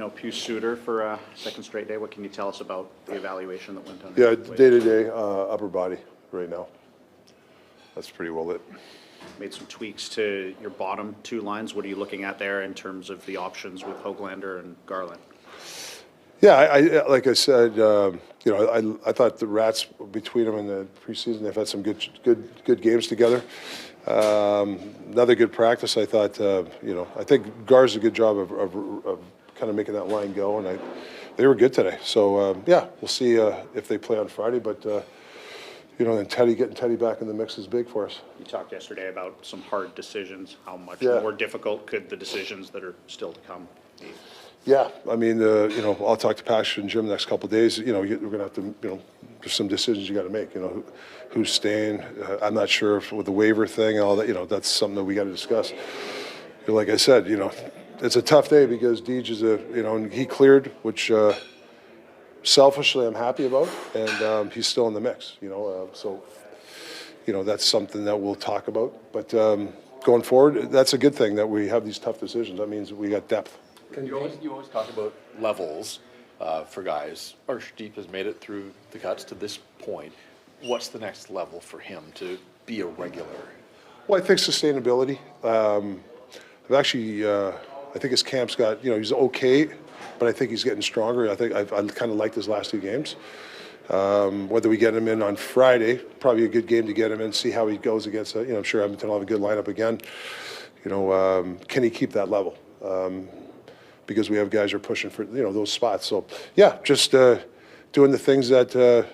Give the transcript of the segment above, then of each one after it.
no Pius Suter for a second straight day. What can you tell us about the evaluation that went on? Yeah, day-to-day upper body right now. That's pretty well lit. Made some tweaks to your bottom two lines. What are you looking at there in terms of the options with Hoglander and Garland? Yeah, I like I said, I thought the Rats between them in the preseason, they've had some good games together. Another good practice. I thought, I think Gar's a good job of kind of making that line go, and they were good today. So yeah, we'll see if they play on Friday, but. Then getting Teddy back in the mix is big for us. You talked yesterday about some hard decisions. How much Yeah. more difficult could the decisions that are still to come be? Yeah, I mean, I'll talk to Pastor and Jim the next couple of days. We're going to have to, there's some decisions you got to make. Who's staying? I'm not sure if with the waiver thing, all that. That's something that we got to discuss. Like I said, it's a tough day because Deej is and he cleared, which. Selfishly, I'm happy about, and he's still in the mix. So that's something that we'll talk about. But going forward, that's a good thing that we have these tough decisions. That means we got depth. You always talk about levels for guys. Arshdeep has made it through the cuts to this point. What's the next level for him to be a regular? Well, I think sustainability. I've actually, I think his camp's got, he's okay. But I think he's getting stronger. I think I kind of liked his last two games. Whether we get him in on Friday, probably a good game to get him in, see how he goes against. I'm sure Edmonton will have a good lineup again. Can he keep that level? Because we have guys who are pushing for those spots. So yeah, just doing the things that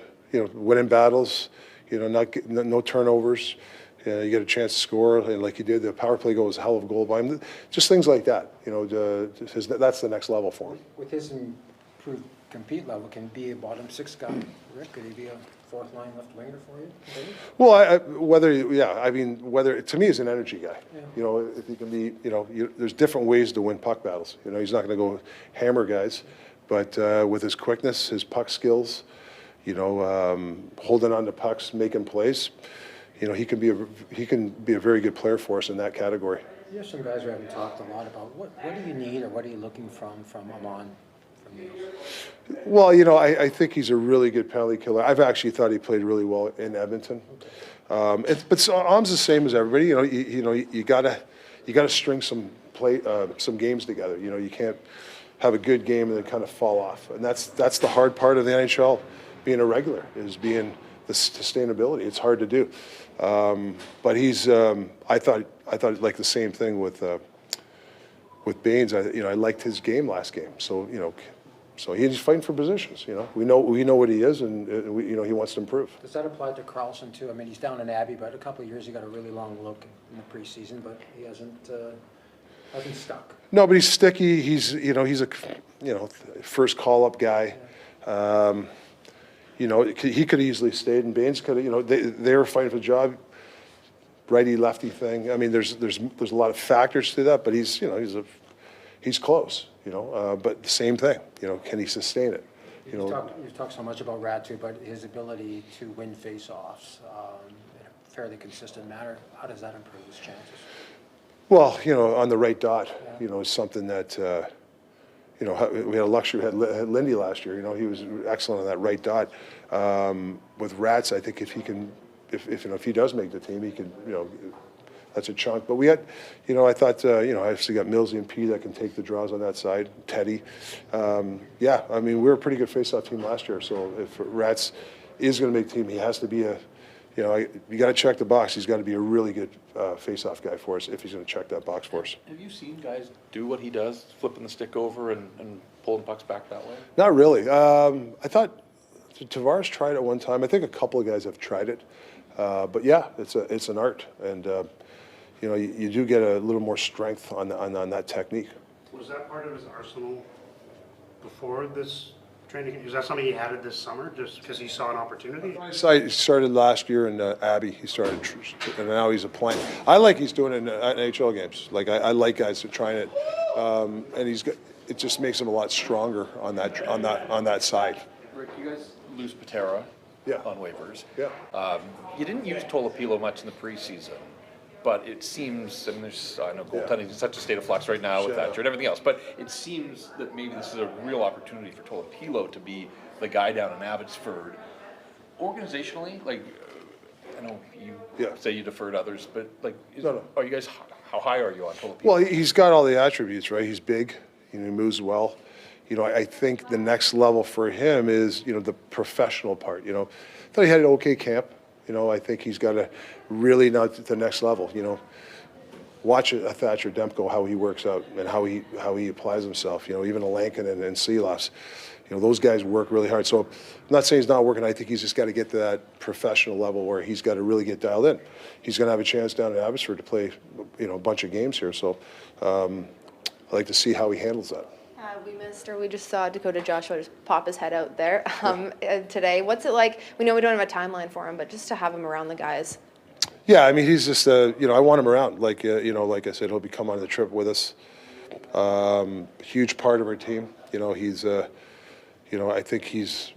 winning battles. No turnovers. You get a chance to score, and like you did, the power play goal was a hell of a goal by him. Just things like that. That's the next level for him. With his improved compete level, can he be a bottom six guy, Rick? Could he be a fourth line left winger for you? Well, whether to me, he's an energy guy. Yeah. If he can be, there's different ways to win puck battles. He's not going to go hammer guys, but with his quickness, his puck skills, holding on to pucks, making plays. He can be a very good player for us in that category. There's some guys who haven't talked a lot about what do you need or what are you looking from Amon? Well, I think he's a really good penalty killer. I've actually thought he played really well in Edmonton. Okay. But Am's the same as everybody. You gotta string some games together. You can't have a good game and then kind of fall off. And that's the hard part of the NHL, being a regular, is being the sustainability. It's hard to do. But he's. I thought like the same thing with Baines. I liked his game last game. So so he's fighting for positions. We know what he is, and he wants to improve. Does that apply to Carlson too? I mean, he's down in Abbey, but a couple of years he got a really long look in the preseason, but he hasn't stuck. No, but he's sticky. He's a first call up guy. Yeah. He could have easily stayed, and Baines could have. They were fighting for the job. Righty lefty thing. I mean, there's a lot of factors to that, but he's close. But the same thing. Can he sustain it? You've talked so much about Ratu, but his ability to win face-offs in a fairly consistent manner. How does that improve his chances? Well, on the right dot, is something that. We had a luxury. We had Lindy last year. He was excellent on that right dot. With Rats, I think if he does make the team, he can. That's a chunk. But we had, I thought, I actually got Millsy and P that can take the draws on that side. Teddy, yeah. I mean, we were a pretty good face-off team last year. So if Rats is going to make the team, he has to be you got to check the box. He's got to be a really good face-off guy for us if he's going to check that box for us. Have you seen guys do what he does, flipping the stick over and pulling pucks back that way? Not really. I thought Tavares tried it one time. I think a couple of guys have tried it. But yeah, it's an art, and you do get a little more strength on that technique. Was that part of his arsenal before this training? Is that something he added this summer just because he saw an opportunity? He started last year in Abbey. He started, and now he's applying. I like he's doing it in NHL games. Like I like guys who are trying it, and it just makes him a lot stronger on that side. Rick, you guys lose Patera. Yeah. On waivers. Yeah. You didn't use Tolopilo much in the preseason. but it seems, and I know goaltending is in such a state of flux right now with Thatcher and everything else, but it seems that maybe this is a real opportunity for Tolopilo to be the guy down in Abbotsford. Organizationally, like, I know you say you defer to others, but like, are you guys, how high are you on Tolopilo? Well, he's got all the attributes, right? He's big, he moves well. I think the next level for him is, the professional part, I thought he had an okay camp. I think he's got to really now to the next level, Watch a Thatcher Demko, how he works out and how he applies himself, even a Lankin and Seeloffs. Those guys work really hard. So I'm not saying he's not working. I think he's just got to get to that professional level where he's got to really get dialed in. He's going to have a chance down in Abbotsford to play, a bunch of games here. So I'd like to see how he handles that. We just saw Dakota Joshua just pop his head out there today. What's it like? We know we don't have a timeline for him, but just to have him around the guys. Yeah, I mean, he's just, I want him around. Like, like I said, he'll be coming on the trip with us. Huge part of our team. He's, I think he's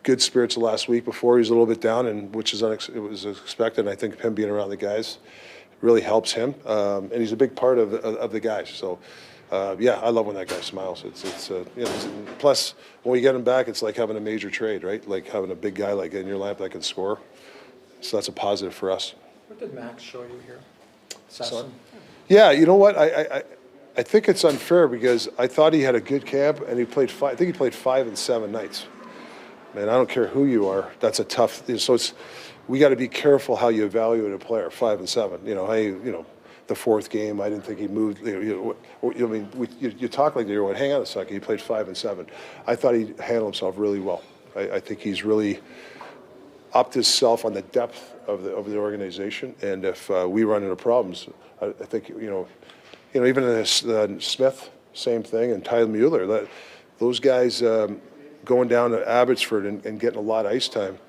good spirits the last week before. He was a little bit down, and which is it was expected. And I think him being around the guys really helps him. And he's a big part of the guys. So. I love when that guy smiles. Plus, when we get him back, it's like having a major trade, right? Like having a big guy like in your lineup that can score. So that's a positive for us. What did Max show you here? Sasson? Yeah, you know what? I think it's unfair because I thought he had a good camp and he played I think he played 5 and 7 nights. Man, I don't care who you are. That's a tough. So we got to be careful how you evaluate a player. 5 and 7. The fourth game, I didn't think he moved. You talk like you're going, hang on a second, he played 5 and 7. I thought he handled himself really well. I think he's really upped himself on the depth of the organization. And if we run into problems, I think, even Smith, same thing, and Tyler Mueller, those guys going down to Abbotsford and getting a lot of ice time,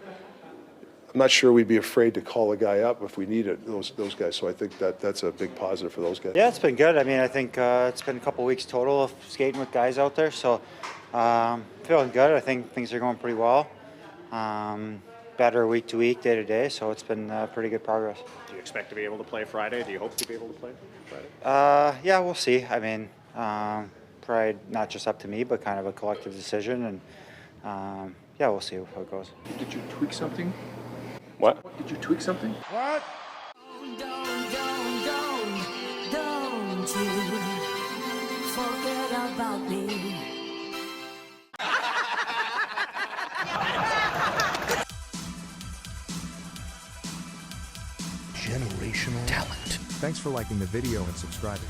I'm not sure we'd be afraid to call a guy up if we needed those guys. So I think that's a big positive for those guys. Yeah, it's been good. I mean, I think it's been a couple weeks total of skating with guys out there. So feeling good. I think things are going pretty well. Better week to week, day to day. So it's been pretty good progress. Do you expect to be able to play Friday? Do you hope to be able to play Friday? Yeah, we'll see. I mean, probably not just up to me, but kind of a collective decision. And we'll see how it goes. Did you tweak something? What? Did you tweak something? What? Don't you forget about me. Generational talent. Thanks for liking the video and subscribing.